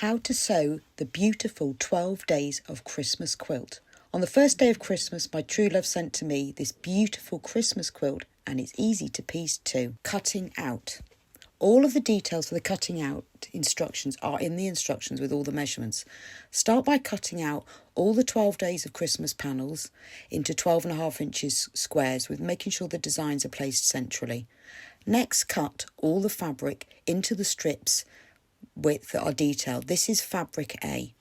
How to sew the beautiful 12 days of Christmas quilt. On the first day of Christmas, my true love sent to me this beautiful Christmas quilt, and it's easy to piece too. Cutting out. All of the details for the cutting out instructions are in the instructions with all the measurements. Start by cutting out all the 12 days of Christmas panels into 12.5 inches squares, with making sure the designs are placed centrally. Next, cut all the fabric into the strips width that are detailed. This is fabric A.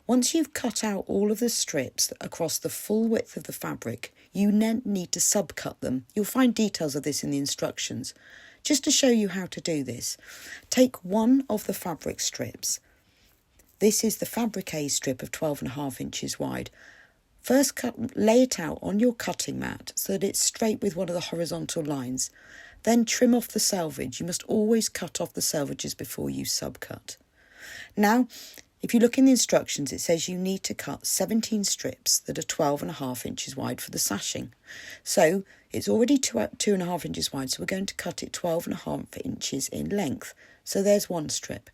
Once you've cut out all of the strips across the full width of the fabric, you then need to subcut them. You'll find details of this in the instructions. Just to show you how to do this, take one of the fabric strips. This is the fabric A strip of 12.5 inches wide. First, lay it out on your cutting mat so that it's straight with one of the horizontal lines. Then trim off the selvage. You must always cut off the selvages before you subcut. Now, if you look in the instructions, it says you need to cut 17 strips that are 12.5 inches wide for the sashing. So it's already 2.5 inches wide, so we're going to cut it 12.5 inches in length. So there's one strip.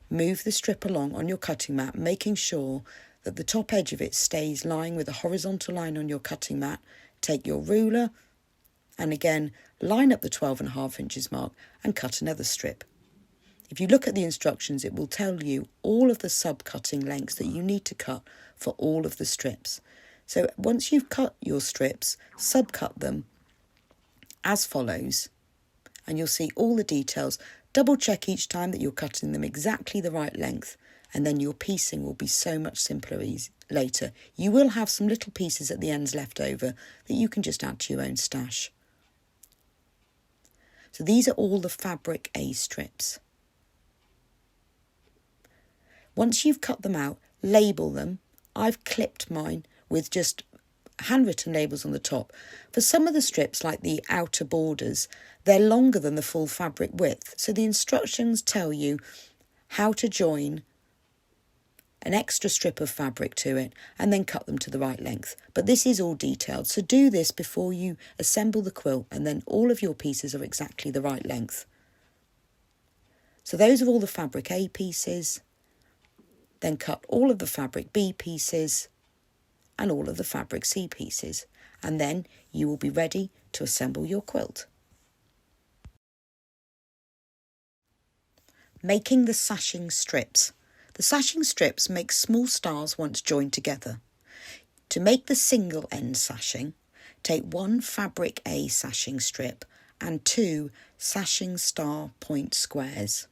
Move the strip along on your cutting mat, making sure that the top edge of it stays lying with a horizontal line on your cutting mat. Take your ruler and again line up the 12.5 inches mark and cut another strip. If you look at the instructions, it will tell you all of the sub-cutting lengths that you need to cut for all of the strips. So once you've cut your strips, sub-cut them as follows, and you'll see all the details. Double check each time that you're cutting them exactly the right length, and then your piecing will be so much simpler later. You will have some little pieces at the ends left over that you can just add to your own stash. So these are all the fabric A strips. Once you've cut them out, label them. I've clipped mine with just handwritten labels on the top. For some of the strips, like the outer borders, they're longer than the full fabric width. So the instructions tell you how to join an extra strip of fabric to it and then cut them to the right length. But this is all detailed, so do this before you assemble the quilt, and then all of your pieces are exactly the right length. So those are all the fabric A pieces. Then cut all of the fabric B pieces and all of the fabric C pieces, and then you will be ready to assemble your quilt. Making the sashing strips. The sashing strips make small stars once joined together. To make the single end sashing, take one fabric A sashing strip and 2 sashing star point squares.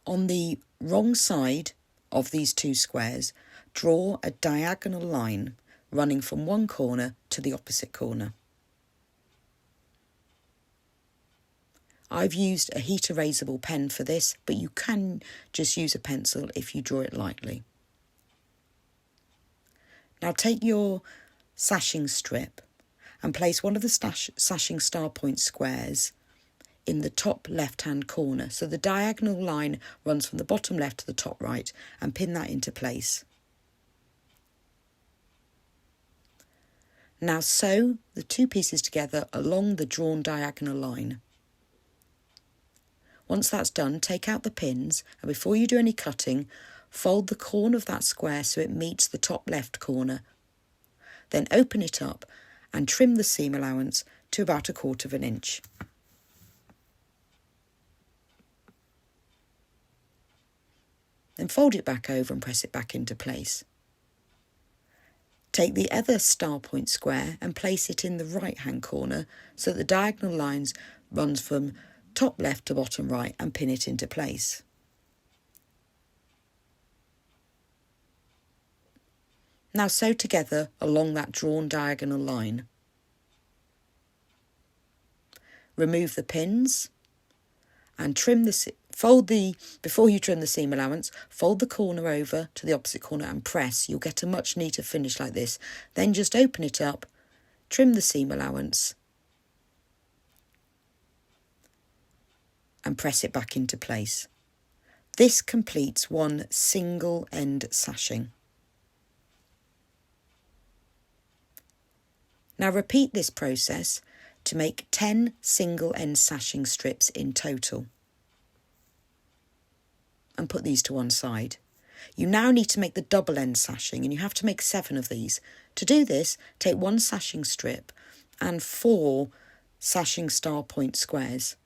On the wrong side of these 2 squares, draw a diagonal line running from one corner to the opposite corner. I've used a heat erasable pen for this, but you can just use a pencil if you draw it lightly. Now take your sashing strip and place one of the sashing star point squares in the top left-hand corner. So the diagonal line runs from the bottom left to the top right, and pin that into place. Now sew the 2 pieces together along the drawn diagonal line. Once that's done, take out the pins, and before you do any cutting, fold the corner of that square so it meets the top left corner. Then open it up and trim the seam allowance to about 1/4 inch. Then fold it back over and press it back into place. Take the other star point square and place it in the right hand corner so that the diagonal lines runs from top left to bottom right, and pin it into place. Now sew together along that drawn diagonal line. Remove the pins and before you trim the seam allowance, fold the corner over to the opposite corner and press. You'll get a much neater finish like this. Then just open it up, trim the seam allowance and press it back into place. This completes one single end sashing. Now repeat this process to make 10 single end sashing strips in total. And put these to one side. You now need to make the double end sashing, and you have to make 7 of these. To do this, take 1 sashing strip and 4 sashing star point squares.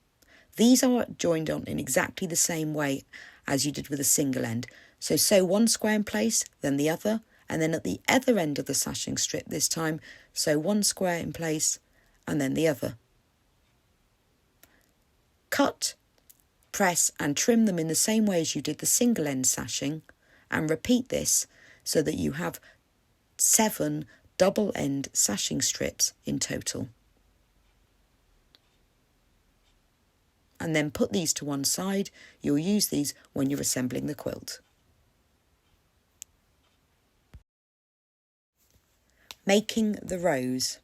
These are joined on in exactly the same way as you did with a single end. So sew 1 square in place, then the other, and then at the other end of the sashing strip this time, sew 1 square in place and then the other. Cut, press and trim them in the same way as you did the single end sashing, and repeat this so that you have 7 double end sashing strips in total. And then put these to one side. You'll use these when you're assembling the quilt. Making the rows.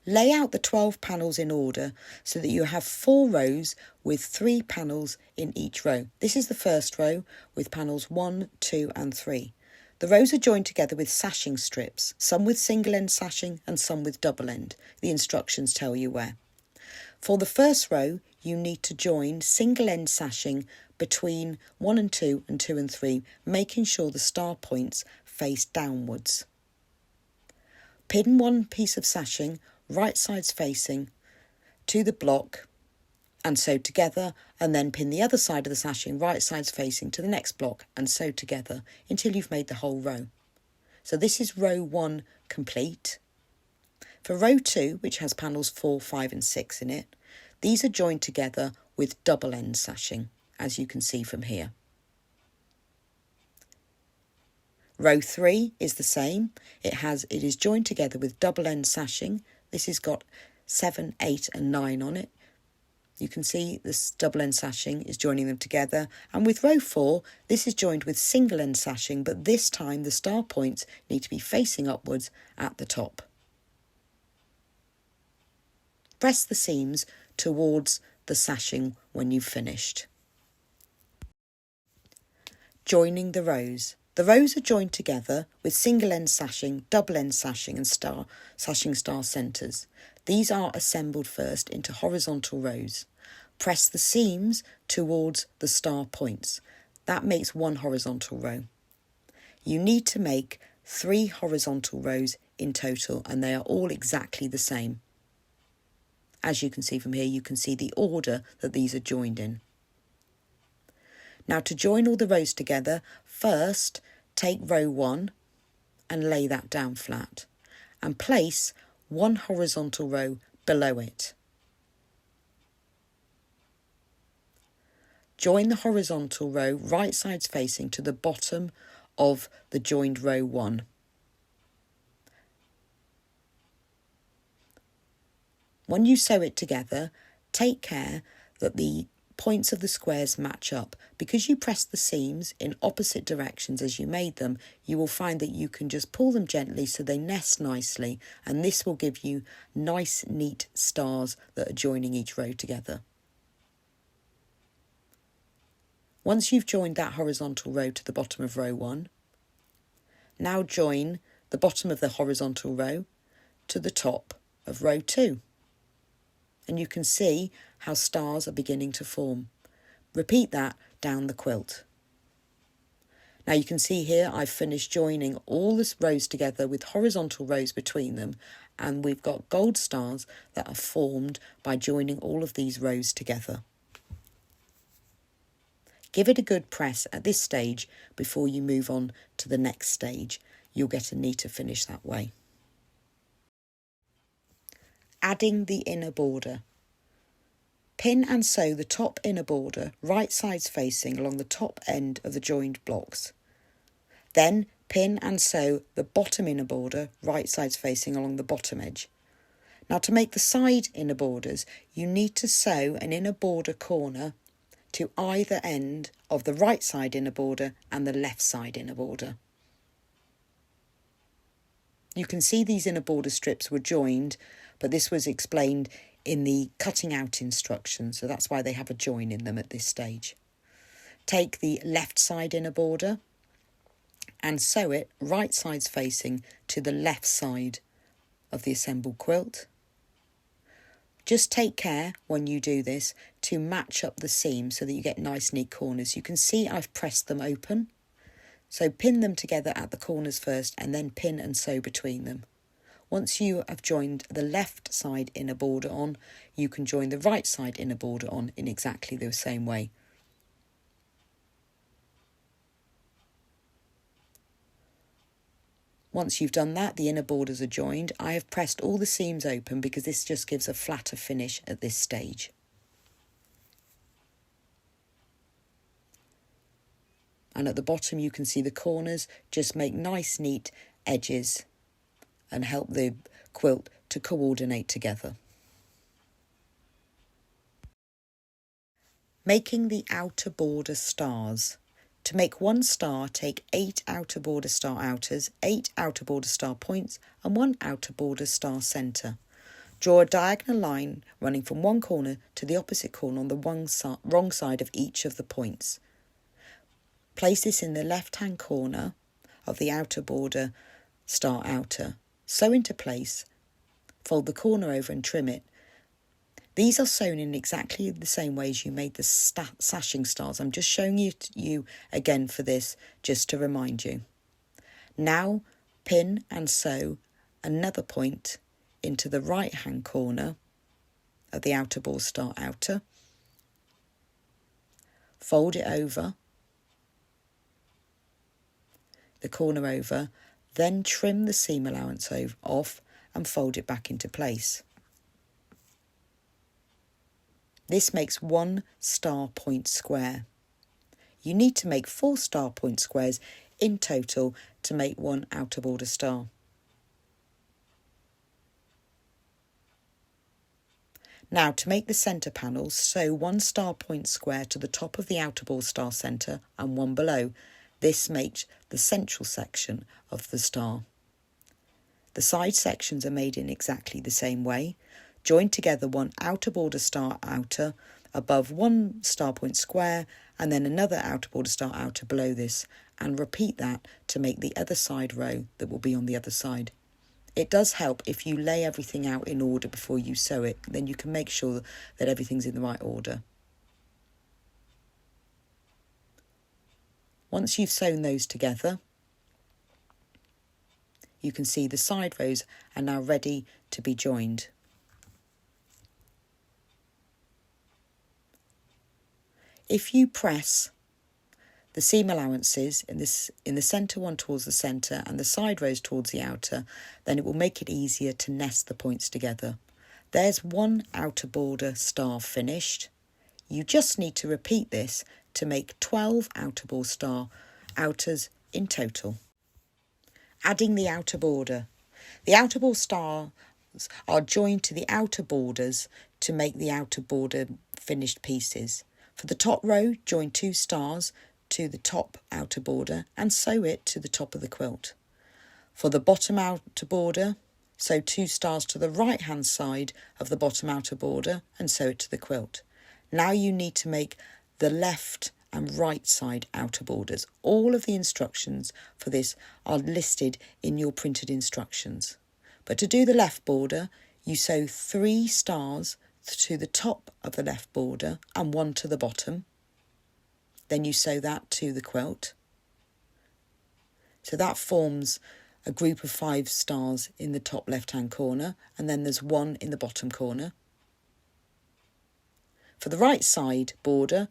Lay out the 12 panels in order so that you have 4 rows with 3 panels in each row. This is the first row with panels 1, 2 and 3. The rows are joined together with sashing strips, some with single end sashing and some with double end. The instructions tell you where. For the first row, you need to join single end sashing between 1 and 2 and 2 and 3, making sure the star points face downwards. Pin one piece of sashing, right sides facing, to the block and sew together, and then pin the other side of the sashing, right sides facing, to the next block and sew together until you've made the whole row. So this is row 1 complete. For row 2, which has panels 4, 5 and 6 in it, these are joined together with double end sashing, as you can see from here. Row 3 is the same. It is joined together with double end sashing. This has got 7, 8 and 9 on it. You can see this double end sashing is joining them together. And with row 4, this is joined with single end sashing, but this time the star points need to be facing upwards at the top. Press the seams towards the sashing when you've finished. Joining the rows. The rows are joined together with single end sashing, double end sashing and sashing star centres. These are assembled first into horizontal rows. Press the seams towards the star points. That makes 1 horizontal row. You need to make 3 horizontal rows in total, and they are all exactly the same. As you can see from here, you can see the order that these are joined in. Now to join all the rows together, first take row 1 and lay that down flat and place 1 horizontal row below it. Join the horizontal row right sides facing to the bottom of the joined row 1. When you sew it together, take care that the points of the squares match up. Because you press the seams in opposite directions as you made them, you will find that you can just pull them gently so they nest nicely, and this will give you nice, neat stars that are joining each row together. Once you've joined that horizontal row to the bottom of row 1, now join the bottom of the horizontal row to the top of row 2. And you can see how stars are beginning to form. Repeat that down the quilt. Now you can see here I've finished joining all the rows together with horizontal rows between them, and we've got gold stars that are formed by joining all of these rows together. Give it a good press at this stage before you move on to the next stage. You'll get a neater finish that way. Adding the inner border. Pin and sew the top inner border right sides facing along the top end of the joined blocks. Then pin and sew the bottom inner border right sides facing along the bottom edge. Now to make the side inner borders, you need to sew an inner border corner to either end of the right side inner border and the left side inner border. You can see these inner border strips were joined, but this was explained in the cutting out instructions, so that's why they have a join in them at this stage. Take the left side inner border and sew it right sides facing to the left side of the assembled quilt. Just take care when you do this to match up the seam so that you get nice neat corners. You can see I've pressed them open. So pin them together at the corners first and then pin and sew between them. Once you have joined the left side inner border on, you can join the right side inner border on in exactly the same way. Once you've done that, the inner borders are joined. I have pressed all the seams open because this just gives a flatter finish at this stage. And at the bottom you can see the corners just make nice neat edges and help the quilt to coordinate together. Making the outer border stars. To make one star, take 8 outer border star outers, 8 outer border star points and 1 outer border star centre. Draw a diagonal line running from one corner to the opposite corner on the wrong side of each of the points. Place this in the left-hand corner of the outer border star outer. Sew into place, fold the corner over and trim it. These are sewn in exactly the same way as you made the sashing stars. I'm just showing you again for this, just to remind you. Now pin and sew another point into the right-hand corner of the outer border star outer. Fold it over, the corner over, then trim the seam allowance off and fold it back into place. This makes 1 star point square. You need to make 4 star point squares in total to make 1 outer border star. Now to make the centre panel, sew 1 star point square to the top of the outer border star centre and 1 below. This makes the central section of the star. The side sections are made in exactly the same way. Join together 1 outer border star outer above 1 star point square and then another outer border star outer below this, and repeat that to make the other side row that will be on the other side. It does help if you lay everything out in order before you sew it, then you can make sure that everything's in the right order. Once you've sewn those together, you can see the side rows are now ready to be joined. If you press the seam allowances in the centre one towards the centre and the side rows towards the outer, then it will make it easier to nest the points together. There's 1 outer border star finished. You just need to repeat this to make 12 outer border star outers in total. Adding the outer border. The outer border stars are joined to the outer borders to make the outer border finished pieces. For the top row, join 2 stars to the top outer border and sew it to the top of the quilt. For the bottom outer border, sew 2 stars to the right hand side of the bottom outer border and sew it to the quilt. Now you need to make the left and right side outer borders. All of the instructions for this are listed in your printed instructions. But to do the left border, you sew 3 stars to the top of the left border and 1 to the bottom. Then you sew that to the quilt. So that forms a group of 5 stars in the top left-hand corner, and then there's 1 in the bottom corner. For the right side border,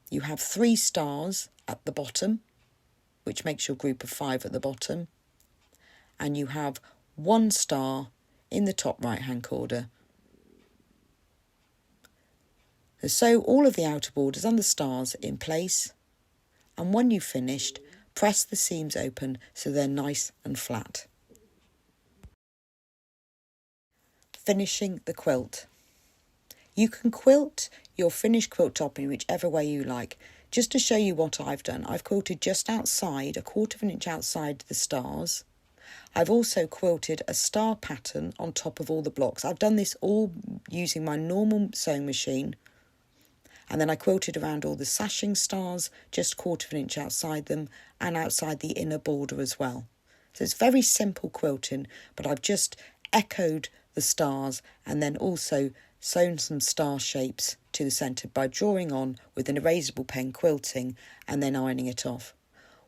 you have 3 stars at the bottom, which makes your group of 5 at the bottom, and you have 1 star in the top right-hand corner. So sew all of the outer borders and the stars in place, and when you've finished, press the seams open so they're nice and flat. Finishing the quilt. You can quilt your finished quilt top in whichever way you like. Just to show you what I've done, I've quilted just outside, 1/4 of an inch outside the stars. I've also quilted a star pattern on top of all the blocks. I've done this all using my normal sewing machine. And then I quilted around all the sashing stars, just 1/4 of an inch outside them and outside the inner border as well. So it's very simple quilting, but I've just echoed the stars and then also sewn some star shapes to the centre by drawing on with an erasable pen quilting and then ironing it off.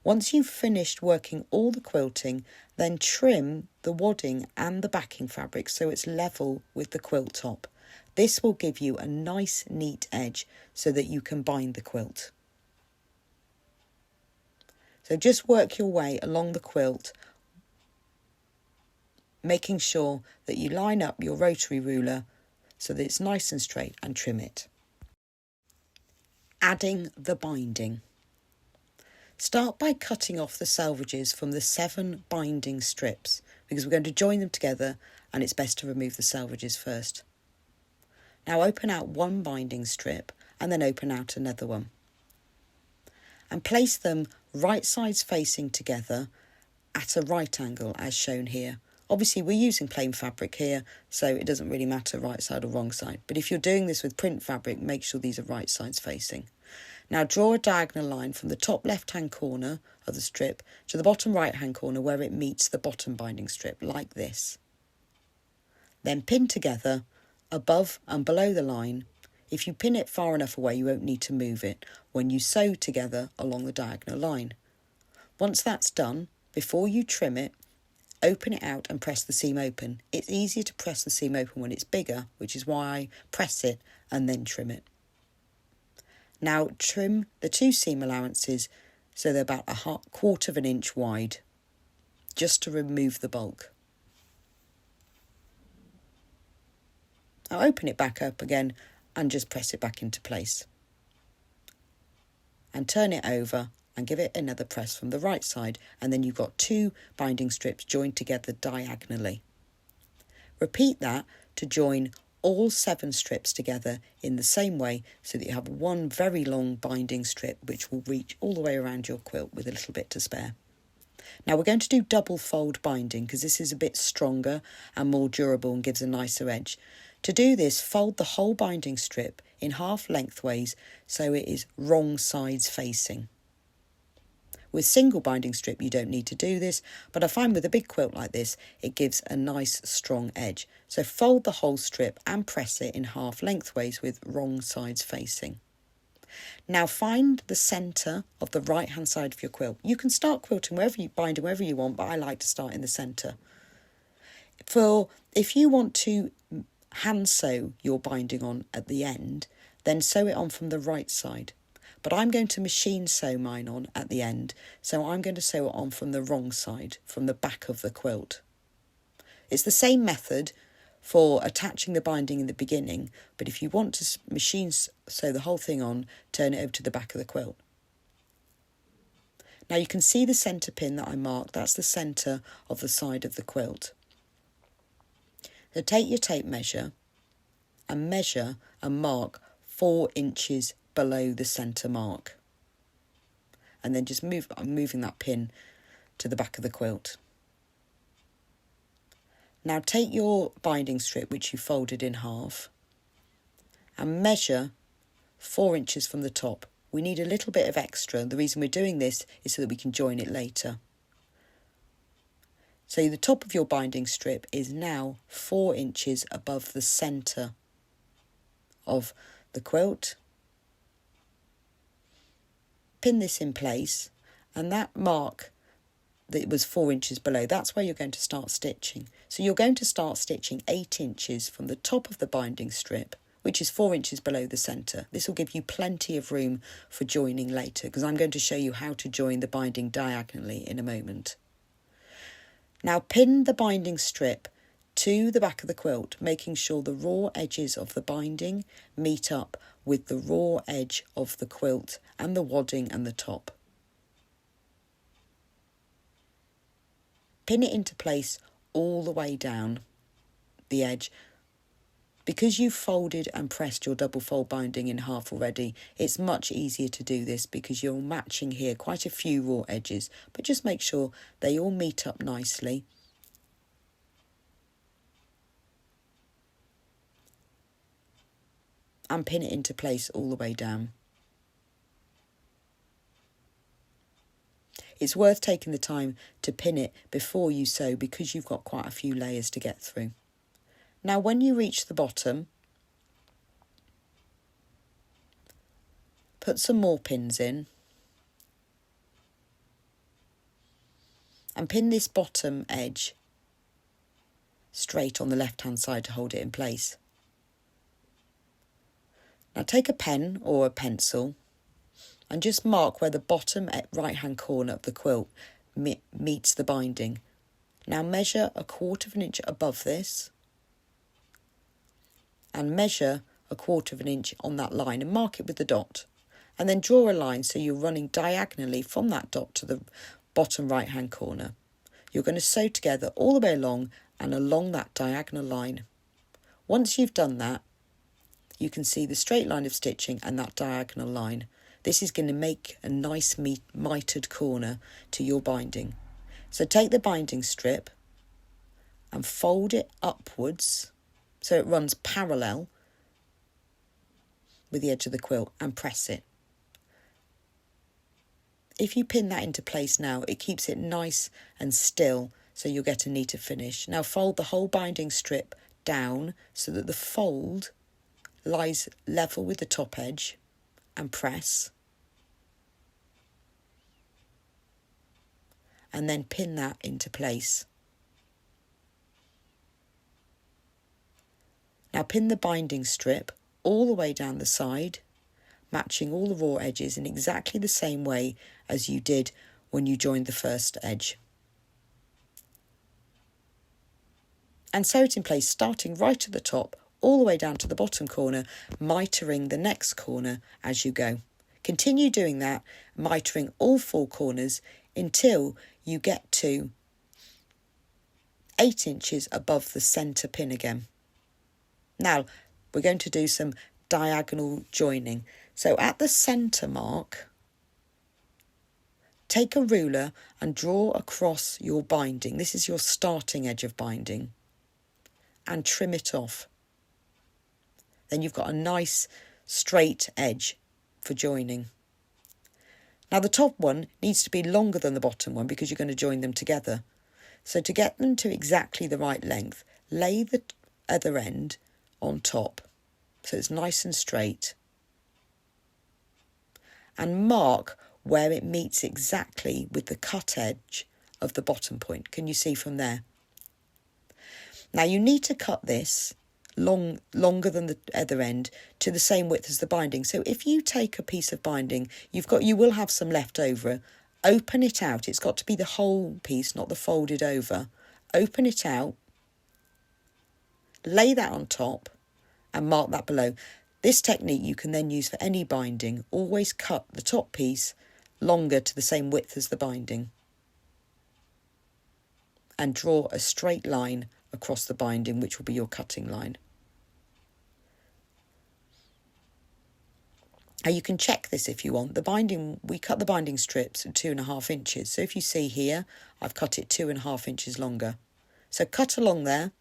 Once you've finished working all the quilting, then trim the wadding and the backing fabric so it's level with the quilt top. This will give you a nice neat edge so that you can bind the quilt. So just work your way along the quilt, making sure that you line up your rotary ruler so that it's nice and straight, and trim it. Adding the binding. Start by cutting off the selvages from the 7 binding strips because we're going to join them together and it's best to remove the selvages first. Now open out one binding strip and then open out another one. And place them right sides facing together at a right angle as shown here. Obviously we're using plain fabric here, so it doesn't really matter right side or wrong side. But if you're doing this with print fabric, make sure these are right sides facing. Now draw a diagonal line from the top left hand corner of the strip to the bottom right hand corner where it meets the bottom binding strip, like this. Then pin together above and below the line. If you pin it far enough away, you won't need to move it when you sew together along the diagonal line. Once that's done, before you trim it, open it out and press the seam open. It's easier to press the seam open when it's bigger, which is why I press it and then trim it. Now trim the 2 seam allowances so they're about a quarter of an inch wide, just to remove the bulk. Now open it back up again and just press it back into place. And turn it over and give it another press from the right side, and then you've got 2 binding strips joined together diagonally. Repeat that to join all 7 strips together in the same way so that you have one very long binding strip which will reach all the way around your quilt with a little bit to spare. Now we're going to do double fold binding because this is a bit stronger and more durable and gives a nicer edge. To do this, fold the whole binding strip in half lengthways so it is wrong sides facing. With single binding strip you don't need to do this, but I find with a big quilt like this it gives a nice strong edge. So fold the whole strip and press it in half lengthways with wrong sides facing. Now find the centre of the right hand side of your quilt. You can start quilting binding wherever you want, but I like to start in the centre. If you want to hand sew your binding on at the end, then sew it on from the right side. But I'm going to machine sew mine on at the end, so I'm going to sew it on from the wrong side, from the back of the quilt. It's the same method for attaching the binding in the beginning, but if you want to machine sew the whole thing on, turn it over to the back of the quilt. Now you can see the centre pin that I marked, that's the centre of the side of the quilt. So take your tape measure and mark 4 inches below the centre mark. And then just I'm moving that pin to the back of the quilt. Now take your binding strip, which you folded in half, and measure 4 inches from the top. We need a little bit of extra. The reason we're doing this is so that we can join it later. So the top of your binding strip is now 4 inches above the centre of the quilt. Pin this in place, and that mark that it was 4 inches below, that's where you're going to start stitching. So you're going to start stitching 8 inches from the top of the binding strip, which is 4 inches below the centre. This will give you plenty of room for joining later, because I'm going to show you how to join the binding diagonally in a moment. Now pin the binding strip to the back of the quilt, making sure the raw edges of the binding meet up with the raw edge of the quilt and the wadding and the top. Pin it into place all the way down the edge. Because you've folded and pressed your double fold binding in half already, it's much easier to do this because you're matching here quite a few raw edges, but just make sure they all meet up nicely. And pin it into place all the way down. It's worth taking the time to pin it before you sew because you've got quite a few layers to get through. Now when you reach the bottom, put some more pins in and pin this bottom edge straight on the left hand side to hold it in place. Now take a pen or a pencil and just mark where the bottom right hand corner of the quilt meets the binding. Now measure 1/4 of an inch above this and measure 1/4 of an inch on that line and mark it with the dot. And then draw a line so you're running diagonally from that dot to the bottom right hand corner. You're going to sew together all the way along and along that diagonal line. Once you've done that, you can see the straight line of stitching and that diagonal line. This is going to make a nice mitered corner to your binding. So take the binding strip and fold it upwards so it runs parallel with the edge of the quilt and press it. If you pin that into place now, it keeps it nice and still so you'll get a neater finish. Now fold the whole binding strip down so that the fold lies level with the top edge and press. And then pin that into place. Now pin the binding strip all the way down the side, matching all the raw edges in exactly the same way as you did when you joined the first edge. And sew it in place, starting right at the top, all the way down to the bottom corner, mitering the next corner as you go. Continue doing that, mitering all 4 corners until you get to 8 inches above the centre pin again. Now, we're going to do some diagonal joining. So at the centre mark, take a ruler and draw across your binding. This is your starting edge of binding. And trim it off. Then you've got a nice straight edge for joining. Now the top one needs to be longer than the bottom one because you're going to join them together. So to get them to exactly the right length, lay the other end on top so it's nice and straight. And mark where it meets exactly with the cut edge of the bottom point. Can you see from there? Now you need to cut this longer than the other end to the same width as the binding. So if you take a piece of binding, you will have some left over. Open it out. It's got to be the whole piece, not the folded over. Open it out. Lay that on top and mark that below. This technique you can then use for any binding. Always cut the top piece longer to the same width as the binding. And draw a straight line across the binding, which will be your cutting line. Now you can check this if you want. The binding, we cut the binding strips at 2.5 inches. So if you see here, I've cut it 2.5 inches longer. So cut along there.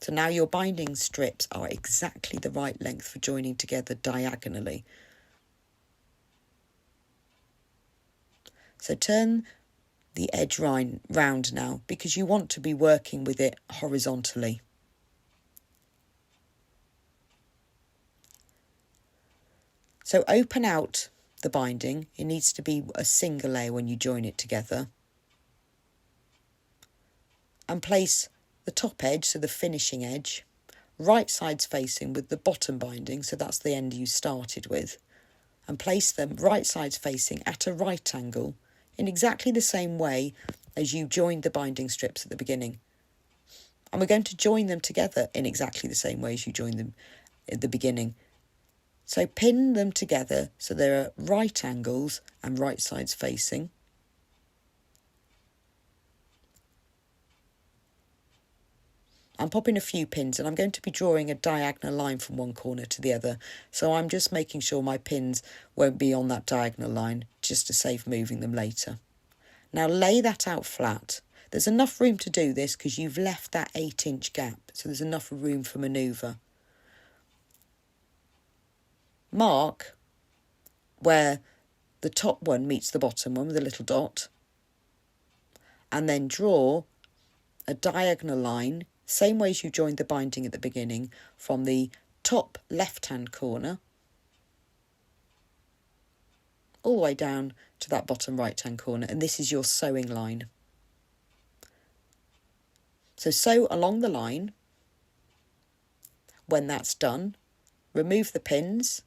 So now your binding strips are exactly the right length for joining together diagonally. So turn the edge round now because you want to be working with it horizontally. So open out the binding. It needs to be a single layer when you join it together. And place the top edge, so the finishing edge, right sides facing with the bottom binding, so that's the end you started with. And place them right sides facing at a right angle in exactly the same way as you joined the binding strips at the beginning. And we're going to join them together in exactly the same way as you joined them at the beginning. So pin them together so they're at right angles and right sides facing. I'm popping a few pins and I'm going to be drawing a diagonal line from one corner to the other. So I'm just making sure my pins won't be on that diagonal line just to save moving them later. Now lay that out flat. There's enough room to do this because you've left that 8-inch gap. So there's enough room for manoeuvre. Mark where the top one meets the bottom one with a little dot. And then draw a diagonal line same way as you joined the binding at the beginning, from the top left-hand corner all the way down to that bottom right-hand corner, and this is your sewing line. So sew along the line. When that's done, remove the pins,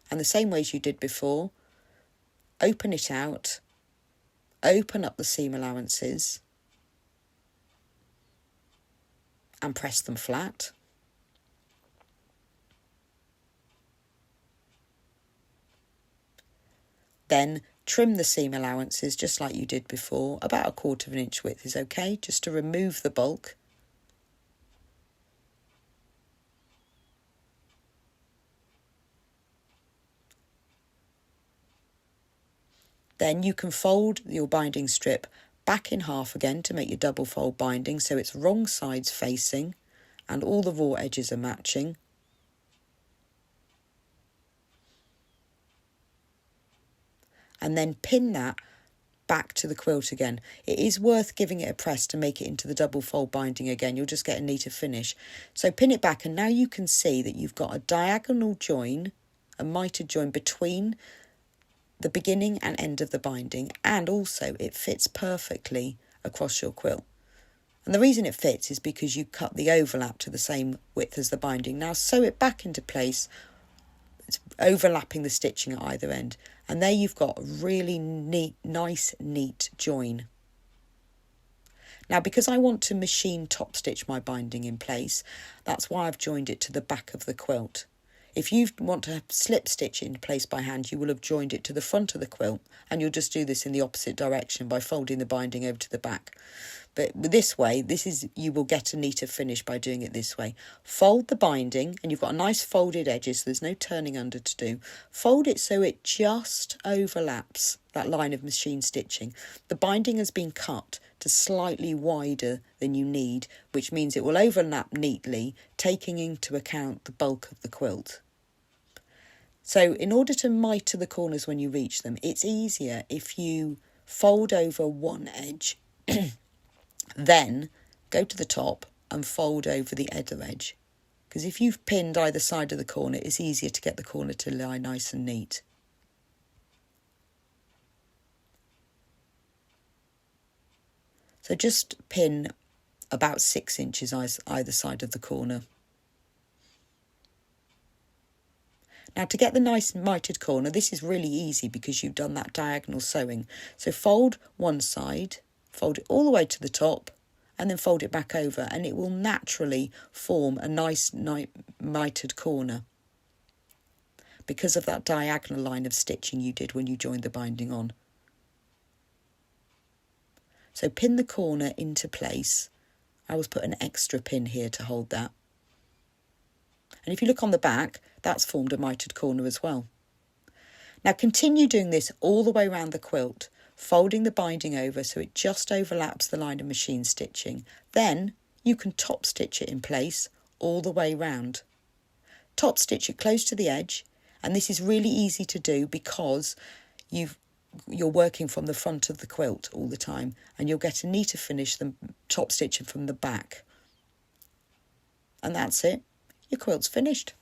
and the same way as you did before, open it out, open up the seam allowances and press them flat. Then trim the seam allowances just like you did before. About 1/4 of an inch width is okay, just to remove the bulk. Then you can fold your binding strip back in half again to make your double fold binding, so it's wrong sides facing and all the raw edges are matching. And then pin that back to the quilt again. It is worth giving it a press to make it into the double fold binding again. You'll just get a neater finish. So pin it back, and now you can see that you've got a diagonal join, a mitered join between the beginning and end of the binding, and also it fits perfectly across your quilt. And the reason it fits is because you cut the overlap to the same width as the binding. Now sew it back into place. It's overlapping the stitching at either end, and there you've got a really nice neat join. Now, because I want to machine top stitch my binding in place, that's why I've joined it to the back of the quilt. If you want to slip stitch it into place by hand, you will have joined it to the front of the quilt, and you'll just do this in the opposite direction by folding the binding over to the back. But this way, you will get a neater finish by doing it this way. Fold the binding, and you've got a nice folded edges, so there's no turning under to do. Fold it so it just overlaps that line of machine stitching. The binding has been cut to slightly wider than you need, which means it will overlap neatly, taking into account the bulk of the quilt. So in order to mitre the corners when you reach them, it's easier if you fold over one edge, then go to the top and fold over the other edge. Because if you've pinned either side of the corner, it's easier to get the corner to lie nice and neat. So just pin about 6 inches either side of the corner. Now to get the nice mitered corner, this is really easy because you've done that diagonal sewing. So fold one side, fold it all the way to the top, and then fold it back over, and it will naturally form a nice mitered corner because of that diagonal line of stitching you did when you joined the binding on. So pin the corner into place. I always put an extra pin here to hold that. And if you look on the back, that's formed a mitered corner as well. Now continue doing this all the way around the quilt, folding the binding over so it just overlaps the line of machine stitching. Then you can top stitch it in place all the way round. Top stitch it close to the edge, and this is really easy to do because you're working from the front of the quilt all the time, and you'll get a neater finish than top stitching from the back. And that's it. Your quilt's finished.